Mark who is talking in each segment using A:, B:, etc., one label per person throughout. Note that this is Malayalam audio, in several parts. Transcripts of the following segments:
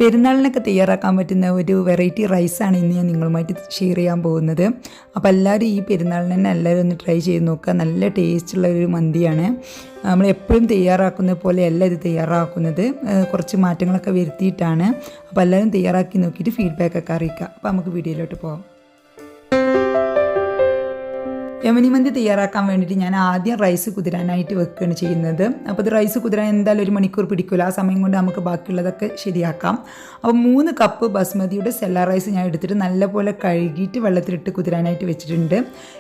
A: പെരുന്നാളിനൊക്കെ തയ്യാറാക്കാൻ പറ്റുന്ന ഒരു വെറൈറ്റി റൈസാണ് ഇന്ന് ഞാൻ നിങ്ങളുമായിട്ട് ഷെയർ ചെയ്യാൻ പോകുന്നത്. അപ്പോൾ എല്ലാവരും ഈ പെരുന്നാളിന് തന്നെ എല്ലാവരും ഒന്ന് ട്രൈ ചെയ്ത് നോക്കുക. നല്ല ടേസ്റ്റുള്ള ഒരു മന്തിയാണ്. നമ്മൾ എപ്പോഴും തയ്യാറാക്കുന്ന പോലെയല്ല ഇത് തയ്യാറാക്കുന്നത്, കുറച്ച് മാറ്റങ്ങളൊക്കെ വരുത്തിയിട്ടാണ്. അപ്പോൾ എല്ലാവരും തയ്യാറാക്കി നോക്കിയിട്ട് ഫീഡ്ബാക്കൊക്കെ അറിയിക്കുക. അപ്പോൾ നമുക്ക് വീഡിയോയിലോട്ട് പോകാം. യമനി മന്തി തയ്യാറാക്കാൻ വേണ്ടിയിട്ട് ഞാൻ ആദ്യം റൈസ് കുതിരാനായിട്ട് വെക്കുകയാണ് ചെയ്യുന്നത്. അപ്പോൾ ഇത് റൈസ് കുതിരാൻ എന്തായാലും 1 മണിക്കൂർ പിടിക്കില്ല. ആ സമയം കൊണ്ട് നമുക്ക് ബാക്കിയുള്ളതൊക്കെ ശരിയാക്കാം. അപ്പോൾ 3 കപ്പ് ബസ്മതിയുടെ സെല്ല റൈസ് ഞാൻ എടുത്തിട്ട് നല്ലപോലെ കഴുകിയിട്ട് വെള്ളത്തിലിട്ട് കുതിരാനായിട്ട് വെച്ചിട്ടുണ്ട്.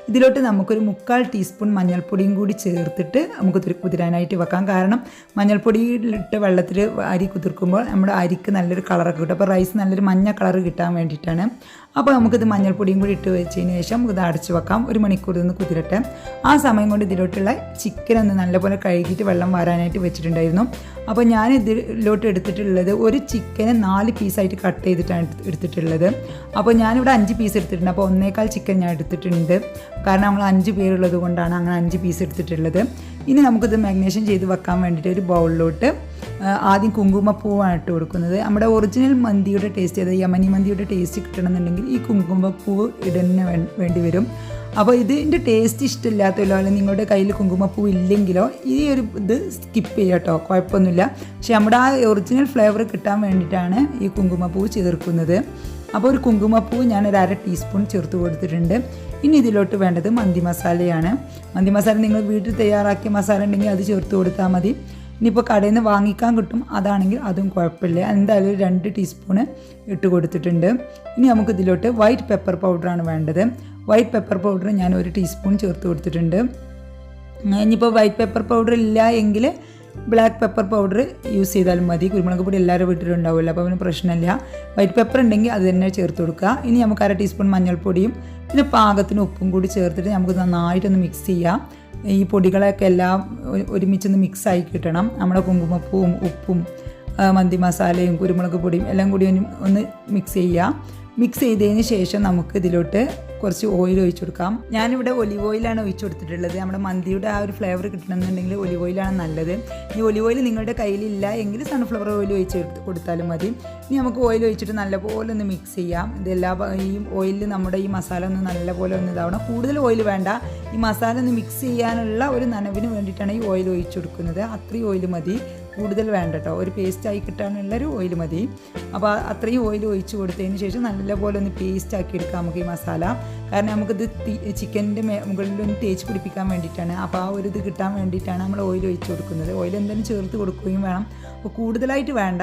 A: ഇതിലോട്ട് നമുക്കൊരു 3/4 ടീസ്പൂൺ മഞ്ഞൾപ്പൊടിയും കൂടി ചേർത്തിട്ട് നമുക്ക് കുതിരാനായിട്ട് വെക്കാം. കാരണം മഞ്ഞൾപ്പൊടിയിലിട്ട് വെള്ളത്തിൽ അരി കുതിർക്കുമ്പോൾ നമ്മുടെ അരിക്ക് നല്ലൊരു കളറൊക്കെ കിട്ടും. അപ്പോൾ റൈസ് നല്ലൊരു മഞ്ഞ കളർ കിട്ടാൻ വേണ്ടിയിട്ടാണ്. അപ്പോൾ നമുക്കിത് മഞ്ഞൾപ്പൊടിയും കൂടി ഇട്ട് വെച്ചതിന് ശേഷം നമുക്കിത് അടച്ചു വെക്കാം. 1 മണിക്കൂർ നിന്ന് കുതിരട്ടെ. ആ സമയം കൊണ്ട് ഇതിലോട്ടുള്ള ചിക്കൻ ഒന്ന് നല്ലപോലെ കഴുകിയിട്ട് വെള്ളം വാരാനായിട്ട് വെച്ചിട്ടുണ്ടായിരുന്നു. അപ്പോൾ ഞാൻ ഇതിലോട്ട് എടുത്തിട്ടുള്ളത് ഒരു ചിക്കന് 4 പീസായിട്ട് കട്ട് ചെയ്തിട്ടാണ് എടുത്തിട്ടുള്ളത്. അപ്പോൾ ഞാനിവിടെ 5 പീസ് എടുത്തിട്ടുണ്ട്. അപ്പോൾ 1/4 ചിക്കൻ ഞാൻ എടുത്തിട്ടുണ്ട്. കാരണം നമ്മൾ 5 പേരുള്ളത് കൊണ്ടാണ് അങ്ങനെ 5 പീസ് എടുത്തിട്ടുള്ളത്. ഇനി നമുക്കിത് മാഗ്നേഷൻ ചെയ്ത് വെക്കാൻ വേണ്ടിയിട്ട് ഒരു ബൗളിലോട്ട് ആദ്യം കുങ്കുമപ്പൂവാണ് ഇട്ട് കൊടുക്കുന്നത്. നമ്മുടെ ഒറിജിനൽ മന്തിയുടെ ടേസ്റ്റ്, അതായത് യമനി മന്തിയുടെ ടേസ്റ്റ് കിട്ടണമെന്നുണ്ടെങ്കിൽ ഈ കുങ്കുമപ്പൂവ് ഇടന്നെ വേണ്ടി വരും. അപ്പോൾ ഇതിൻ്റെ ടേസ്റ്റ് ഇഷ്ടമില്ലാത്തല്ലോ, അല്ലെങ്കിൽ നിങ്ങളുടെ കയ്യിൽ കുങ്കുമപ്പൂ ഇല്ലെങ്കിലോ ഈ ഒരു ഇത് സ്കിപ്പ് ചെയ്യുക കേട്ടോ, കുഴപ്പമൊന്നുമില്ല. പക്ഷെ നമ്മുടെ ആ ഒറിജിനൽ ഫ്ലേവർ കിട്ടാൻ വേണ്ടിയിട്ടാണ് ഈ കുങ്കുമപ്പൂ ചേർക്കുന്നത്. അപ്പോൾ ഒരു കുങ്കുമപ്പൂ ഞാൻ ഒരു 1/2 ടീസ്പൂൺ ചേർത്ത് കൊടുത്തിട്ടുണ്ട്. ഇനി ഇതിലോട്ട് വേണ്ടത് മന്തി മസാലയാണ്. മന്തി മസാല നിങ്ങൾ വീട്ടിൽ തയ്യാറാക്കിയ മസാല ഉണ്ടെങ്കിൽ അത് ചേർത്ത് കൊടുത്താൽ മതി. ഇനിയിപ്പോൾ കടയിൽ നിന്ന് വാങ്ങിക്കാൻ കിട്ടും, അതാണെങ്കിൽ അതും കുഴപ്പമില്ല. എന്തായാലും ഒരു 2 ടീസ്പൂണ് ഇട്ട് കൊടുത്തിട്ടുണ്ട്. ഇനി നമുക്ക് ഇതിലോട്ട് വൈറ്റ് പെപ്പർ പൗഡറാണ് വേണ്ടത്. വൈറ്റ് പെപ്പർ പൗഡർ ഞാൻ 1 ടീസ്പൂൺ ചേർത്ത് കൊടുത്തിട്ടുണ്ട്. ഇനിയിപ്പോൾ വൈറ്റ് പെപ്പർ പൗഡർ ഇല്ല എങ്കിൽ ബ്ലാക്ക് പെപ്പർ പൗഡർ യൂസ് ചെയ്താലും മതി. കുരുമുളക് പൊടി എല്ലാവരും വീട്ടിലും ഉണ്ടാവില്ല, അപ്പോൾ അതിന് പ്രശ്നമില്ല. വൈറ്റ് പെപ്പർ ഉണ്ടെങ്കിൽ അത് തന്നെ ചേർത്ത് കൊടുക്കുക. ഇനി നമുക്ക് 1/2 ടീസ്പൂൺ മഞ്ഞൾപ്പൊടിയും പിന്നെ പാകത്തിന് ഉപ്പും കൂടി ചേർത്തിട്ട് നമുക്ക് നന്നായിട്ടൊന്ന് മിക്സ് ചെയ്യാം. ഈ പൊടികളൊക്കെ എല്ലാം ഒരുമിച്ചൊന്ന് മിക്സായി കിട്ടണം. നമ്മുടെ കുങ്കുമപ്പൂവും ഉപ്പും മന്തി മസാലയും കുരുമുളക് പൊടിയും എല്ലാം കൂടി ഒന്ന് മിക്സ് ചെയ്യുക. മിക്സ് ചെയ്തതിന് ശേഷം നമുക്ക് ഇതിലോട്ട് കുറച്ച് ഓയിൽ ഒഴിച്ചു കൊടുക്കാം. ഞാനിവിടെ ഒലിവ് ഓയിലാണ് ഒഴിച്ചു കൊടുത്തിട്ടുള്ളത്. നമ്മുടെ മന്തിയുടെ ആ ഒരു ഫ്ലേവർ കിട്ടണമെന്നുണ്ടെങ്കിൽ ഒലിവ് ഓയിലാണ് നല്ലത്. ഇനി ഒലിവ് ഓയിൽ നിങ്ങളുടെ കയ്യിലില്ല എങ്കിൽ സൺഫ്ലവർ ഓയിൽ ഒഴിച്ച് കൊടുത്താലും മതി. ഇനി നമുക്ക് ഓയിൽ ഒഴിച്ചിട്ട് നല്ലപോലെ ഒന്ന് മിക്സ് ചെയ്യാം. ഇതെല്ലാം ഈ ഓയിലിൽ നമ്മുടെ ഈ മസാല ഒന്ന് നല്ലപോലെ ഒന്ന് ഇതാവണം. കൂടുതൽ ഓയിൽ വേണ്ട. ഈ മസാല ഒന്ന് മിക്സ് ചെയ്യാനുള്ള ഒരു നനവിന് വേണ്ടിയിട്ടാണ് ഈ ഓയിൽ ഒഴിച്ചു കൊടുക്കുന്നത്. അത്രയും ഓയിൽ മതി, കൂടുതൽ വേണ്ട കേട്ടോ. ഒരു പേസ്റ്റായി കിട്ടാനുള്ളൊരു ഓയിൽ മതി. അപ്പോൾ അത്രയും ഓയിൽ ഒഴിച്ച് കൊടുത്തതിന് ശേഷം നല്ലപോലെ ഒന്ന് പേസ്റ്റ് ആക്കി എടുക്കാം നമുക്ക് ഈ മസാല. കാരണം നമുക്കിത് ചിക്കൻ്റെ മുകളിലൊന്ന് തേച്ച് പിടിപ്പിക്കാൻ വേണ്ടിയിട്ടാണ്. അപ്പോൾ ആ ഒരു ഇത് കിട്ടാൻ വേണ്ടിയിട്ടാണ് നമ്മൾ ഓയിൽ ഒഴിച്ച് കൊടുക്കുന്നത്. ഓയിൽ എന്തായാലും ചേർത്ത് കൊടുക്കുകയും വേണം. അപ്പോൾ കൂടുതലായിട്ട് വേണ്ട,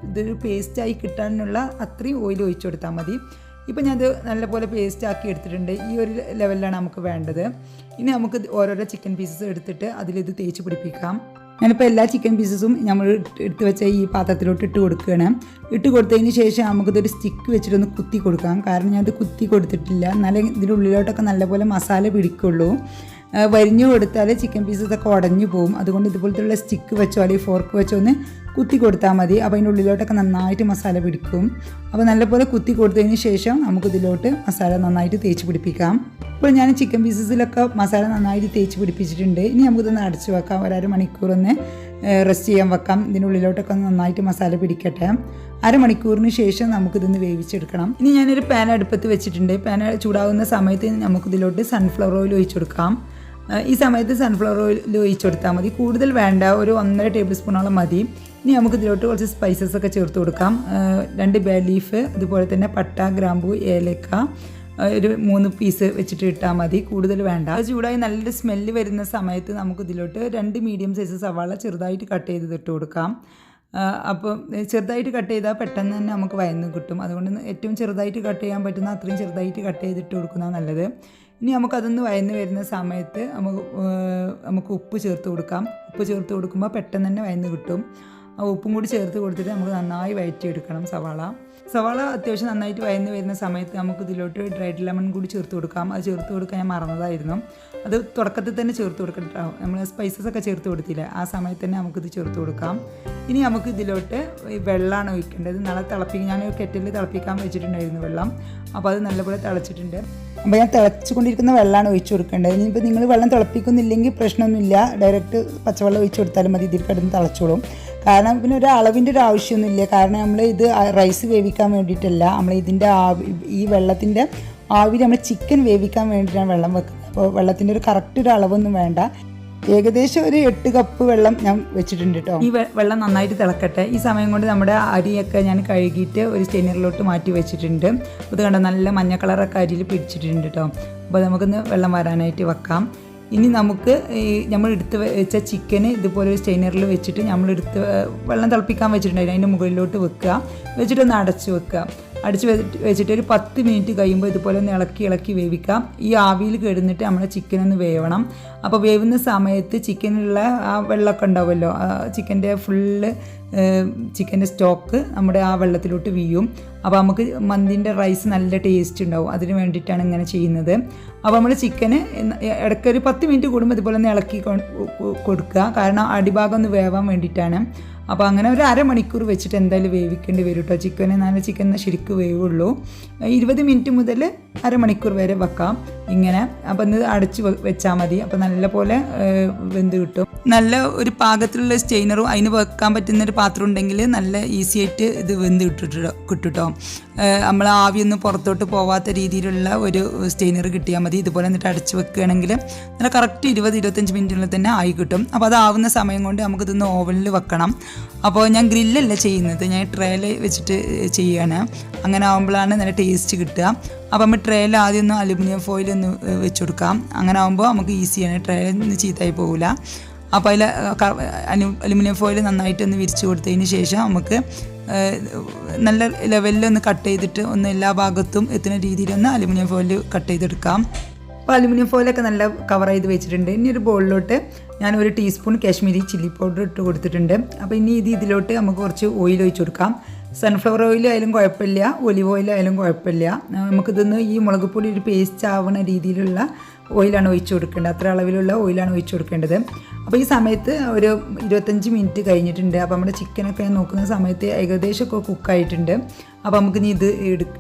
A: ഇതൊരു പേസ്റ്റായി കിട്ടാനുള്ള അത്രയും ഓയിൽ ഒഴിച്ച് കൊടുത്താൽ മതി. ഇപ്പോൾ ഞാനത് നല്ലപോലെ പേസ്റ്റ് ആക്കി എടുത്തിട്ടുണ്ട്. ഈ ഒരു ലെവലിലാണ് നമുക്ക് വേണ്ടത്. ഇനി നമുക്ക് ഓരോരോ ചിക്കൻ പീസസ് എടുത്തിട്ട് അതിലിത് തേച്ച് പിടിപ്പിക്കാം. ഞാനിപ്പോൾ എല്ലാ ചിക്കൻ പീസസും നമ്മൾ എടുത്ത് വെച്ച ഈ പാത്രത്തിലോട്ട് ഇട്ട് കൊടുക്കുകയാണ്. ഇട്ട് കൊടുത്തതിന് ശേഷം നമുക്കിതൊരു സ്റ്റിക്ക് വെച്ചിട്ടൊന്ന് കുത്തി കൊടുക്കാം. കാരണം ഞാനത് കുത്തി കൊടുത്തിട്ടില്ല, എന്നാലേ ഇതിൻ്റെ ഉള്ളിലോട്ടൊക്കെ നല്ലപോലെ മസാല പിടിക്കുള്ളൂ. വരിഞ്ഞു കൊടുത്താൽ ചിക്കൻ പീസസൊക്കെ ഉടഞ്ഞു പോകും. അതുകൊണ്ട് ഇതുപോലത്തുള്ള സ്റ്റിക്ക് വെച്ചോ അല്ലെങ്കിൽ ഫോർക്ക് വെച്ചോ ഒന്ന് കുത്തി കൊടുത്താൽ മതി. അപ്പോൾ അതിൻ്റെ ഉള്ളിലോട്ടൊക്കെ നന്നായിട്ട് മസാല പിടിക്കും. അപ്പോൾ നല്ലപോലെ കുത്തി കൊടുത്തതിന് ശേഷം നമുക്കിതിലോട്ട് മസാല നന്നായിട്ട് തേച്ച് പിടിപ്പിക്കാം. ഇപ്പോൾ ഞാൻ ചിക്കൻ പീസസിലൊക്കെ മസാല നന്നായിട്ട് തേച്ച് പിടിപ്പിച്ചിട്ടുണ്ട്. ഇനി നമുക്കിതൊന്ന് അടച്ച് വെക്കാം. 1/2 മണിക്കൂർ ഒന്ന് റെസ്റ്റ് ചെയ്യാൻ വെക്കാം. ഇതിനുള്ളിലോട്ടൊക്കെ ഒന്ന് നന്നായിട്ട് മസാല പിടിക്കട്ടെ. 1/2 മണിക്കൂറിന് ശേഷം നമുക്കിതൊന്ന് വേവിച്ചെടുക്കണം. ഇനി ഞാനൊരു പാൻ അടുപ്പത്ത് വെച്ചിട്ടുണ്ട്. പാൻ ചൂടാകുന്ന സമയത്ത് നമുക്കിതിലോട്ട് സൺഫ്ലവർ ഓയിൽ ഒഴിച്ചു കൊടുക്കാം. ഈ സമയത്ത് സൺഫ്ലവർ ഓയിൽ ഒഴിച്ചു കൊടുത്താൽ മതി, കൂടുതൽ വേണ്ട. ഒരു 1.5 ടേബിൾ സ്പൂണോളം മതി. ഇനി നമുക്കിതിലോട്ട് കുറച്ച് സ്പൈസസ് ഒക്കെ ചേർത്ത് കൊടുക്കാം. 2 ബേ ലീഫ്, അതുപോലെ തന്നെ പട്ട, ഗ്രാമ്പൂ, ഏലക്ക ഒരു 3 പീസ് വെച്ചിട്ട് ഇട്ടാൽ മതി, കൂടുതൽ വേണ്ട. ചൂടായി നല്ലൊരു സ്മെല്ല് വരുന്ന സമയത്ത് നമുക്കിതിലോട്ട് 2 മീഡിയം സൈസ് സവാള ചെറുതായിട്ട് കട്ട് ചെയ്ത് ഇട്ട് കൊടുക്കാം. അപ്പോൾ ചെറുതായിട്ട് കട്ട് ചെയ്താൽ പെട്ടെന്ന് തന്നെ നമുക്ക് വയന്ന് കിട്ടും. അതുകൊണ്ട് ഏറ്റവും ചെറുതായിട്ട് കട്ട് ചെയ്യാൻ പറ്റുന്ന അത്രയും ചെറുതായിട്ട് കട്ട് ചെയ്തിട്ട് കൊടുക്കുന്നതാണ് നല്ലത്. ഇനി നമുക്കതൊന്ന് വയന്ന് വരുന്ന സമയത്ത് നമുക്ക് ഉപ്പ് ചേർത്ത് കൊടുക്കാം. ഉപ്പ് ചേർത്ത് കൊടുക്കുമ്പോൾ പെട്ടെന്ന് തന്നെ വയന്ന് കിട്ടും. ആ ഉപ്പും കൂടി ചേർത്ത് കൊടുത്തിട്ട് നമുക്ക് നന്നായി വഴറ്റിയെടുക്കണം സവാള അത്യാവശ്യം നന്നായിട്ട് വയന്ന് വരുന്ന സമയത്ത് നമുക്ക് ഇതിലോട്ട് ഡ്രൈഡ് ലെമൺ കൂടി ചേർത്ത് കൊടുക്കാം. അത് ചേർത്ത് കൊടുക്കാൻ ഞാൻ മറന്നതായിരുന്നു. അത് തുടക്കത്തിൽ തന്നെ ചേർത്ത് കൊടുക്കട്ടോ. നമ്മൾ സ്പൈസസ് ഒക്കെ ചേർത്ത് കൊടുത്തില്ല, ആ സമയത്ത് തന്നെ നമുക്കിത് ചേർത്ത് കൊടുക്കാം. ഇനി നമുക്ക് ഇതിലോട്ട് വെള്ളമാണ് ഒഴിക്കേണ്ടത്. ഞാൻ കെറ്റിലിൽ തിളപ്പിക്കാൻ വെച്ചിട്ടുണ്ടായിരുന്നു വെള്ളം. അപ്പോൾ അത് നല്ലപോലെ തിളച്ചിട്ടുണ്ട്. അപ്പോൾ ഞാൻ തിളച്ചുകൊണ്ടിരിക്കുന്ന വെള്ളമാണ് ഒഴിച്ചു കൊടുക്കേണ്ടത്. ഇനിയിപ്പോൾ നിങ്ങൾ വെള്ളം തിളപ്പിക്കുന്നില്ലെങ്കിൽ പ്രശ്നമൊന്നുമില്ല, ഡയറക്റ്റ് പച്ചവെള്ളം ഒഴിച്ചു കൊടുത്താലും മതി, ഇതിൽ കിടന്ന് തിളച്ചോളും. കാരണം പിന്നെ ഒരു അളവിൻ്റെ ഒരു ആവശ്യമൊന്നുമില്ല. കാരണം നമ്മൾ ഇത് റൈസ് വേവിക്കാൻ വേണ്ടിയിട്ടല്ല, നമ്മൾ ഇതിൻ്റെ ഈ വെള്ളത്തിൻ്റെ ആവിയിൽ നമ്മൾ ചിക്കൻ വേവിക്കാൻ വേണ്ടിയിട്ടാണ് വെള്ളം വെക്കുന്നത്. അപ്പോൾ വെള്ളത്തിൻ്റെ ഒരു കറക്റ്റ് ഒരു അളവൊന്നും വേണ്ട. ഏകദേശം ഒരു 8 കപ്പ് വെള്ളം ഞാൻ വെച്ചിട്ടുണ്ട് കേട്ടോ. ഈ വെള്ളം നന്നായിട്ട് തിളക്കട്ടെ. ഈ സമയം കൊണ്ട് നമ്മുടെ അരിയൊക്കെ ഞാൻ കഴുകിയിട്ട് ഒരു സ്റ്റെയിനറിലോട്ട് മാറ്റി വെച്ചിട്ടുണ്ട്. ഇത് കണ്ടോ, നല്ല മഞ്ഞ കളറൊക്കെ അരിയിൽ പിടിച്ചിട്ടുണ്ട് കേട്ടോ. അപ്പോൾ നമുക്കൊന്ന് വെള്ളം വരാനായിട്ട് വെക്കാം. ഇനി നമുക്ക് നമ്മൾ എടുത്ത് വെച്ച ചിക്കന് ഇതുപോലെ ഒരു സ്റ്റെയിനറിൽ വെച്ചിട്ട് നമ്മളെടുത്ത് വെള്ളം തിളപ്പിക്കാൻ വെച്ചിട്ടുണ്ടായിരുന്നു, അതിൻ്റെ മുകളിലോട്ട് വെക്കുക. വെച്ചിട്ടൊന്ന് അടച്ച് വെക്കുക. അടിച്ച് വെച്ചിട്ട് ഒരു 10 മിനിറ്റ് കഴിയുമ്പോൾ ഇതുപോലെ ഒന്ന് ഇളക്കി വേവിക്കാം. ഈ ആവിയിൽ കിടന്നിട്ട് നമ്മുടെ ചിക്കനൊന്ന് വേവണം. അപ്പോൾ വേവുന്ന സമയത്ത് ചിക്കനിലുള്ള ആ വെള്ളമൊക്കെ ഉണ്ടാവുമല്ലോ, ചിക്കൻ്റെ ഫുള്ള് ചിക്കൻ്റെ സ്റ്റോക്ക് നമ്മുടെ ആ വെള്ളത്തിലോട്ട് വീഴും. അപ്പോൾ നമുക്ക് മന്തിൻ്റെ റൈസ് നല്ല ടേസ്റ്റ് ഉണ്ടാവും. അതിന് വേണ്ടിയിട്ടാണ് ഇങ്ങനെ ചെയ്യുന്നത്. അപ്പോൾ നമ്മൾ ചിക്കന് ഇടയ്ക്ക് ഒരു 10 മിനിറ്റ് കൂടുമ്പോൾ ഇതുപോലെ ഒന്ന് ഇളക്കി കൊടുക്കുക. കാരണം അടിഭാഗം ഒന്ന് വേവാൻ വേണ്ടിയിട്ടാണ്. അപ്പോൾ അങ്ങനെ ഒരു അരമണിക്കൂർ വെച്ചിട്ട് എന്തായാലും വേവിക്കേണ്ടി വരും കേട്ടോ. ചിക്കന് നല്ല ചിക്കൻ ശരിക്കും വേവുള്ളൂ. 20 മിനിറ്റ് മുതൽ അരമണിക്കൂർ വരെ വെക്കാം ഇങ്ങനെ. അപ്പോൾ ഇത് അടച്ച് വെച്ചാൽ മതി. അപ്പോൾ നല്ല പോലെ വെന്ത് കിട്ടും. നല്ല ഒരു പാകത്തിലുള്ള സ്റ്റെയിനറും അതിന് വെക്കാൻ പറ്റുന്നൊരു പാത്രം ഉണ്ടെങ്കിൽ നല്ല ഈസി ആയിട്ട് ഇത് വെന്ത് കിട്ടുട്ടോ. നമ്മൾ ആവിയൊന്നും പുറത്തോട്ട് പോവാത്ത രീതിയിലുള്ള ഒരു സ്റ്റെയിനർ കിട്ടിയാൽ മതി. ഇതുപോലെ എന്നിട്ട് അടച്ച് വെക്കുകയാണെങ്കിൽ നല്ല കറക്റ്റ് 20-25 മിനിറ്റിനുള്ളിൽ തന്നെ ആയി കിട്ടും. അപ്പോൾ അതാവുന്ന സമയം കൊണ്ട് നമുക്കിതൊന്ന് ഓവനിൽ വെക്കണം. അപ്പോൾ ഞാൻ ഗ്രില്ലല്ല ചെയ്യുന്നത്, ഞാൻ ട്രേയിൽ വെച്ചിട്ട് ചെയ്യുകയാണ്. അങ്ങനെ ആകുമ്പോഴാണ് നല്ല ടേസ്റ്റ് കിട്ടുക. അപ്പോൾ നമ്മൾ ട്രേയിൽ ആദ്യം ഒന്ന് അലുമിനിയം ഫോയിൽ ഒന്ന് വെച്ച് കൊടുക്കാം. അങ്ങനെ ആകുമ്പോൾ നമുക്ക് ഈസിയാണ്, ട്രേയിൽ നിന്ന് ചീത്തയായി പോകില്ല. അപ്പോൾ അതിൽ അലുമിനിയം ഫോയിൽ നന്നായിട്ടൊന്ന് വിരിച്ച് കൊടുത്തതിന് ശേഷം നമുക്ക് നല്ല ലെവലിലൊന്ന് കട്ട് ചെയ്തിട്ട് ഒന്ന് എല്ലാ ഭാഗത്തും എത്തുന്ന രീതിയിലൊന്ന് അലുമിനിയം ഫോയിൽ കട്ട് ചെയ്തെടുക്കാം. അപ്പോൾ അലുമിനിയം ഫോയിലൊക്കെ നല്ല കവർ ചെയ്ത് വെച്ചിട്ടുണ്ട്. ഇനി ഒരു ബോളിലോട്ട് ഞാൻ 1 ടീസ്പൂൺ കാശ്മീരി ചില്ലി പൗഡർ ഇട്ട് കൊടുത്തിട്ടുണ്ട്. അപ്പോൾ ഇനി ഇതിലോട്ട് നമുക്ക് കുറച്ച് ഓയിൽ ഒഴിച്ച് കൊടുക്കാം. സൺഫ്ലവർ ഓയിൽ ആയാലും കുഴപ്പമില്ല, ഒലിവ് ഓയിൽ ആയാലും കുഴപ്പമില്ല. നമുക്കിതൊന്ന് ഈ മുളക് പൊടി ഒരു പേസ്റ്റ് ആവുന്ന രീതിയിലുള്ള ഓയിലാണ് ഒഴിച്ച് കൊടുക്കേണ്ടത്. അത്ര അളവിലുള്ള ഓയിലാണ് ഒഴിച്ച് കൊടുക്കേണ്ടത്. അപ്പോൾ ഈ സമയത്ത് ഒരു 25 മിനിറ്റ് കഴിഞ്ഞിട്ടുണ്ട്. അപ്പോൾ നമ്മുടെ ചിക്കനൊക്കെ നോക്കുന്ന സമയത്ത് ഏകദേശമൊക്കെ കുക്കായിട്ടുണ്ട്. അപ്പോൾ നമുക്കിനി ഇത്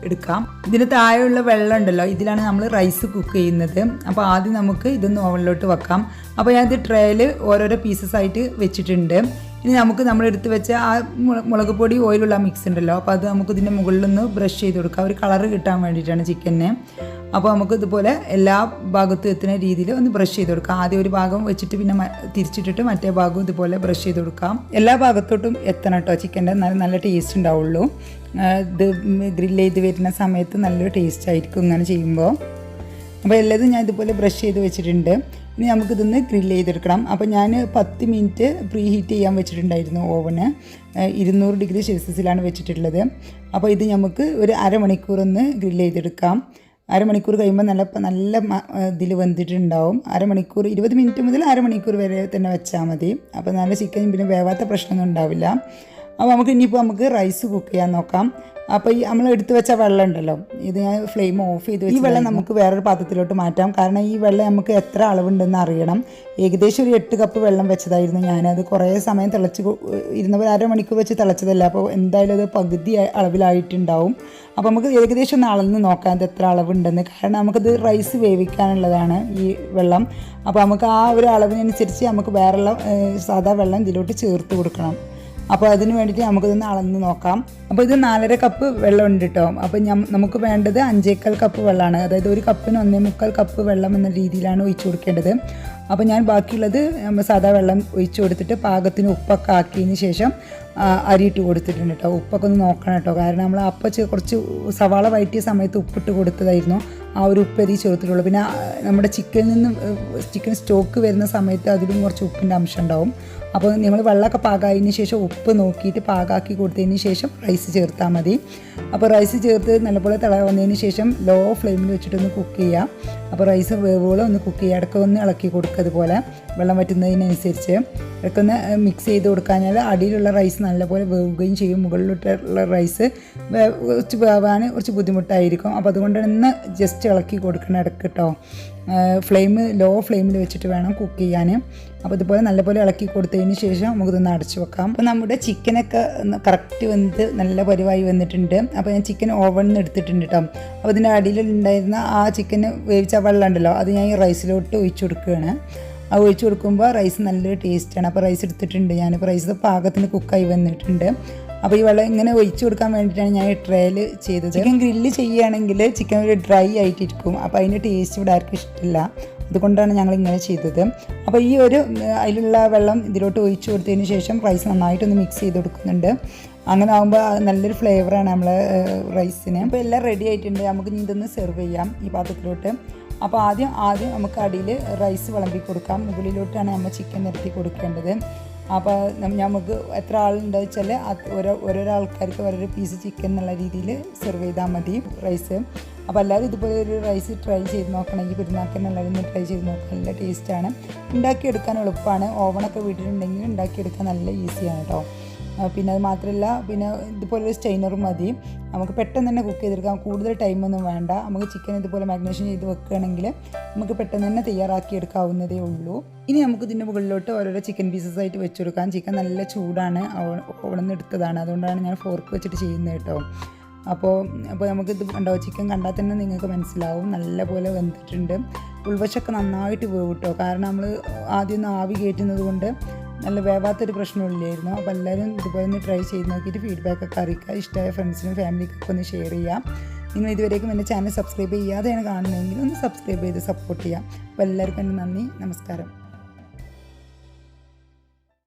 A: എടുക്കാം. ഇതിന് താഴെയുള്ള വെള്ളം ഉണ്ടല്ലോ, ഇതിലാണ് നമ്മൾ റൈസ് കുക്ക് ചെയ്യുന്നത്. അപ്പോൾ ആദ്യം നമുക്ക് ഇതൊന്ന് ഓവനിലോട്ട് വെക്കാം. അപ്പോൾ ഞാനിത് ട്രേയിൽ ഓരോരോ പീസസ് ആയിട്ട് വെച്ചിട്ടുണ്ട്. ഇനി നമുക്ക് നമ്മളെടുത്ത് വെച്ച ആ മുളക് പൊടി ഓയിലുള്ള മിക്സ് ഉണ്ടല്ലോ, അപ്പോൾ അത് നമുക്ക് ഇതിൻ്റെ മുകളിലൊന്ന് ബ്രഷ് ചെയ്ത് കൊടുക്കാം. ഒരു കളറ് കിട്ടാൻ വേണ്ടിയിട്ടാണ് ചിക്കനെ. അപ്പോൾ നമുക്ക് ഇതുപോലെ എല്ലാ ഭാഗത്തും എത്തുന്ന രീതിയിൽ ഒന്ന് ബ്രഷ് ചെയ്ത് കൊടുക്കാം. ആദ്യം ഒരു ഭാഗം വെച്ചിട്ട് പിന്നെ തിരിച്ചിട്ടിട്ട് മറ്റേ ഭാഗവും ഇതുപോലെ ബ്രഷ് ചെയ്ത് കൊടുക്കാം. എല്ലാ ഭാഗത്തോട്ടും എത്തണം കേട്ടോ, ചിക്കൻ്റെ നല്ല ടേസ്റ്റ് ഉണ്ടാവുള്ളൂ. ഇത് ഗ്രില്ല് ചെയ്ത് വരുന്ന സമയത്ത് നല്ലൊരു ടേസ്റ്റ് ആയിരിക്കും ഇങ്ങനെ ചെയ്യുമ്പോൾ. അപ്പോൾ എല്ലാതും ഞാൻ ഇതുപോലെ ബ്രഷ് ചെയ്ത് വെച്ചിട്ടുണ്ട്. ഇനി നമുക്കിതൊന്ന് ഗ്രില്ല് ചെയ്തെടുക്കണം. അപ്പോൾ ഞാൻ 10 മിനിറ്റ് പ്രീ ഹീറ്റ് ചെയ്യാൻ വെച്ചിട്ടുണ്ടായിരുന്നു ഓവന്. 200 ഡിഗ്രി സെൽഷ്യസിലാണ് വെച്ചിട്ടുള്ളത്. അപ്പോൾ ഇത് നമുക്ക് ഒരു അരമണിക്കൂർ ഒന്ന് ഗ്രില്ല് ചെയ്തെടുക്കാം. അരമണിക്കൂർ കഴിയുമ്പോൾ നല്ല ഇതിൽ വെന്തിട്ടുണ്ടാവും. 20 മിനിറ്റ് മുതൽ അരമണിക്കൂർ വരെ തന്നെ വെച്ചാൽ മതി. അപ്പോൾ നല്ല ചിക്കൻ പിന്നെ വേവാത്ത പ്രശ്നമൊന്നും ഉണ്ടാവില്ല. അപ്പോൾ നമുക്ക് റൈസ് കുക്ക് ചെയ്യാൻ നോക്കാം. അപ്പോൾ ഈ നമ്മൾ എടുത്തു വെച്ച വെള്ളം ഉണ്ടല്ലോ, ഇത് ഞാൻ ഫ്ലെയിം ഓഫ് ചെയ്ത് വെച്ച് ഈ വെള്ളം നമുക്ക് വേറൊരു പാത്രത്തിലോട്ട് മാറ്റാം. കാരണം ഈ വെള്ളം നമുക്ക് എത്ര അളവുണ്ടെന്ന് അറിയണം. ഏകദേശം ഒരു 8 കപ്പ് വെള്ളം വെച്ചതായിരുന്നു ഞാനത്. കുറേ സമയം ഇരുന്നപ്പോൾ അരമണിക്കൂർ വെച്ച് തിളച്ചതല്ല. അപ്പോൾ എന്തായാലും അത് പകുതി അളവിലായിട്ടുണ്ടാവും. അപ്പോൾ നമുക്ക് ഏകദേശം ഒന്ന് അളന്ന് നോക്കാം ഇത് എത്ര അളവുണ്ടെന്ന്. കാരണം നമുക്കത് റൈസ് വേവിക്കാനുള്ളതാണ് ഈ വെള്ളം. അപ്പോൾ നമുക്ക് ആ ഒരു അളവിനനുസരിച്ച് നമുക്ക് വേറെയുള്ള സാധാ വെള്ളം ഇതിലോട്ട് ചേർത്ത് കൊടുക്കണം. അപ്പോൾ അതിന് വേണ്ടിയിട്ട് നമുക്കിതൊന്ന് അളന്ന് നോക്കാം. അപ്പോൾ ഇത് 4.5 കപ്പ് വെള്ളം ഉണ്ട് കേട്ടോ. അപ്പോൾ നമുക്ക് വേണ്ടത് 5.25 കപ്പ് വെള്ളമാണ്. അതായത് ഒരു കപ്പിന് 1.25 കപ്പ് വെള്ളം എന്ന രീതിയിലാണ് ഒഴിച്ചു കൊടുക്കേണ്ടത്. അപ്പോൾ ഞാൻ ബാക്കിയുള്ളത് സാധാ വെള്ളം ഒഴിച്ചു കൊടുത്തിട്ട് പാകത്തിന് ഉപ്പൊക്കെ ആക്കിയതിന് ശേഷം അരിയിട്ട് കൊടുത്തിട്ടുണ്ട് കേട്ടോ. ഉപ്പൊക്കെ ഒന്ന് നോക്കണം കേട്ടോ. കാരണം നമ്മൾ കുറച്ച് സവാള വഴറ്റിയ സമയത്ത് ഉപ്പിട്ട് കൊടുത്തതായിരുന്നു. ആ ഒരു ഉപ്പ് അരി ചേർത്തിട്ടുള്ളൂ. പിന്നെ നമ്മുടെ ചിക്കൻ സ്റ്റോക്ക് വരുന്ന സമയത്ത് അതിലും കുറച്ച് ഉപ്പിൻ്റെ അംശം ഉണ്ടാവും. അപ്പോൾ നിങ്ങൾ വെള്ളമൊക്കെ പാകമായതിന് ശേഷം ഉപ്പ് നോക്കിയിട്ട് പാകാക്കി കൊടുത്തതിന് ശേഷം റൈസ് ചേർത്താൽ മതി. അപ്പോൾ റൈസ് ചേർത്ത് നല്ലപോലെ വന്നതിന് ശേഷം ലോ ഫ്ലെയിമിൽ വെച്ചിട്ടൊന്ന് കുക്ക് ചെയ്യാം. അപ്പോൾ റൈസ് വേവോളം ഒന്ന് കുക്ക് ചെയ്യുക. ഇടയ്ക്ക് ഒന്ന് ഇളക്കി കൊടുക്കുക. അതുപോലെ വെള്ളം വറ്റുന്നതിനനുസരിച്ച് ഇടയ്ക്കൊന്ന് മിക്സ് ചെയ്ത് കൊടുക്കാഞ്ഞാൽ അടിയിലുള്ള റൈസ് നല്ലപോലെ വേവുകയും ചെയ്യും. മുകളിലോട്ടുള്ള റൈസ് കുറച്ച് വേവാൻ കുറച്ച് ബുദ്ധിമുട്ടായിരിക്കും. അപ്പോൾ അതുകൊണ്ട് തന്നെ ജസ്റ്റ് ഇളക്കി കൊടുക്കണം ഇടയ്ക്ക് കേട്ടോ. ലോ ഫ്ലെയിമിൽ വെച്ചിട്ട് വേണം കുക്ക് ചെയ്യാൻ. അപ്പോൾ ഇതുപോലെ നല്ലപോലെ ഇളക്കി കൊടുത്തതിന് ശേഷം നമുക്കിതൊന്ന് അടച്ചു വെക്കാം. അപ്പോൾ നമ്മുടെ ചിക്കനൊക്കെ കറക്റ്റ് വെന്ത് നല്ല പരിവായി വന്നിട്ടുണ്ട്. അപ്പോൾ ഞാൻ ചിക്കൻ ഓവനിൽ നിന്ന് എടുത്തിട്ടുണ്ട് കേട്ടോ. അപ്പോൾ ഇതിൻ്റെ അടിയിലുണ്ടായിരുന്ന ആ ചിക്കന് വേവിച്ച വെള്ളം ഉണ്ടല്ലോ, അത് ഞാൻ ഈ റൈസിലോട്ട് ഒഴിച്ചു കൊടുക്കുകയാണ്. അത് ഒഴിച്ച് കൊടുക്കുമ്പോൾ റൈസ് നല്ലൊരു ടേസ്റ്റാണ്. അപ്പോൾ റൈസ് എടുത്തിട്ടുണ്ട് ഞാനിപ്പോൾ റൈസ് പാകത്തിന് കുക്കായി വന്നിട്ടുണ്ട്. അപ്പോൾ ഈ വെള്ളം ഇങ്ങനെ ഒഴിച്ച് കൊടുക്കാൻ വേണ്ടിയിട്ടാണ് ഞാൻ ട്രയൽ ചെയ്തത്. ചിക്കൻ ഗ്രില്ല് ചെയ്യുകയാണെങ്കിൽ ചിക്കൻ ഒരു ഡ്രൈ ആയിട്ടിരിക്കും, അപ്പോൾ അതിൻ്റെ ടേസ്റ്റ് ഇവിടെ ആർക്കും ഇഷ്ടമില്ല. അതുകൊണ്ടാണ് ഞങ്ങൾ ഇങ്ങനെ ചെയ്തത്. അപ്പോൾ ഈ ഒരു അതിലുള്ള വെള്ളം ഇതിലോട്ട് ഒഴിച്ച് കൊടുത്തതിന് ശേഷം റൈസ് നന്നായിട്ടൊന്ന് മിക്സ് ചെയ്ത് കൊടുക്കുന്നുണ്ട്. അങ്ങനെ ആകുമ്പോൾ നല്ലൊരു ഫ്ലേവറാണ് നമ്മളെ റൈസിന്. അപ്പോൾ എല്ലാം റെഡി ആയിട്ടുണ്ട്. നമുക്ക് ഇതൊന്ന് സെർവ് ചെയ്യാം ഈ പാത്രത്തിലോട്ട്. അപ്പോൾ ആദ്യം നമുക്ക് അടിയിൽ റൈസ് വിളമ്പി കൊടുക്കാം. മുകളിലോട്ടാണ് നമ്മൾ ചിക്കൻ നിരത്തി കൊടുക്കേണ്ടത്. അപ്പോൾ നമുക്ക് എത്ര ആളുണ്ടെന്ന് വെച്ചാൽ ഓരോരോ ആൾക്കാർക്ക് ഓരോരോ പീസ് ചിക്കൻ എന്നുള്ള രീതിയിൽ സെർവ് ചെയ്താൽ മതി റൈസ്. അപ്പോൾ എല്ലാവരും ഇതുപോലെ ഒരു റൈസ് ട്രൈ ചെയ്ത് നോക്കണം. ഈ പെരുന്നാൾക്കെന്നെ എല്ലാവരും ട്രൈ ചെയ്ത് നോക്കണം. നല്ല ടേസ്റ്റാണ്, ഉണ്ടാക്കിയെടുക്കാൻ എളുപ്പമാണ്. ഓവണൊക്കെ വീട്ടിലുണ്ടെങ്കിൽ ഉണ്ടാക്കിയെടുക്കാൻ നല്ല ഈസിയാണ് കേട്ടോ. പിന്നെ അത് മാത്രമല്ല, പിന്നെ ഇതുപോലൊരു സ്റ്റെയിനറും മതി. നമുക്ക് പെട്ടെന്ന് തന്നെ കുക്ക് ചെയ്തെടുക്കാം, കൂടുതൽ ടൈമൊന്നും വേണ്ട. നമുക്ക് ചിക്കൻ ഇതുപോലെ മാഗ്നേഷൻ ചെയ്ത് വെക്കുകയാണെങ്കിൽ നമുക്ക് പെട്ടെന്ന് തന്നെ തയ്യാറാക്കി എടുക്കാവുന്നതേ ഉള്ളൂ. ഇനി നമുക്ക് ഇതിൻ്റെ മുകളിലോട്ട് ഓരോരോ ചിക്കൻ പീസസ് ആയിട്ട് വെച്ച് കൊടുക്കാം. ചിക്കൻ നല്ല ചൂടാണ്, അവിടെ നിന്ന് എടുത്തതാണ്, അതുകൊണ്ടാണ് ഞാൻ ഫോർക്ക് വെച്ചിട്ട് ചെയ്യുന്നത് കേട്ടോ. അപ്പോൾ നമുക്കിത് ഉണ്ടാവും. ചിക്കൻ കണ്ടാൽ തന്നെ നിങ്ങൾക്ക് മനസ്സിലാവും നല്ല പോലെ വെന്തിട്ടുണ്ട്. ഉൾവശമൊക്കെ നന്നായിട്ട് വേവും കേട്ടോ. കാരണം നമ്മൾ ആദ്യം ഒന്ന് ആവി കയറ്റുന്നത് കൊണ്ട് നല്ല വേവാത്തൊരു പ്രശ്നമില്ലായിരുന്നു. അപ്പോൾ എല്ലാവരും ഇതുപോലെ ഒന്ന് ട്രൈ ചെയ്ത് നോക്കിയിട്ട് ഫീഡ്ബാക്കൊക്കെ അറിയിക്കുക. ഇഷ്ടമായ ഫ്രണ്ട്സിനും ഫാമിലിക്കൊക്കെ ഒന്ന് ഷെയർ ചെയ്യാം. നിങ്ങൾ ഇതുവരേക്കും എൻ്റെ ചാനൽ സബ്സ്ക്രൈബ് ചെയ്യാതെയാണ് കാണുന്നതെങ്കിൽ ഒന്ന് സബ്സ്ക്രൈബ് ചെയ്ത് സപ്പോർട്ട് ചെയ്യാം. അപ്പോൾ എല്ലാവർക്കും എൻ്റെ നന്ദി, നമസ്കാരം.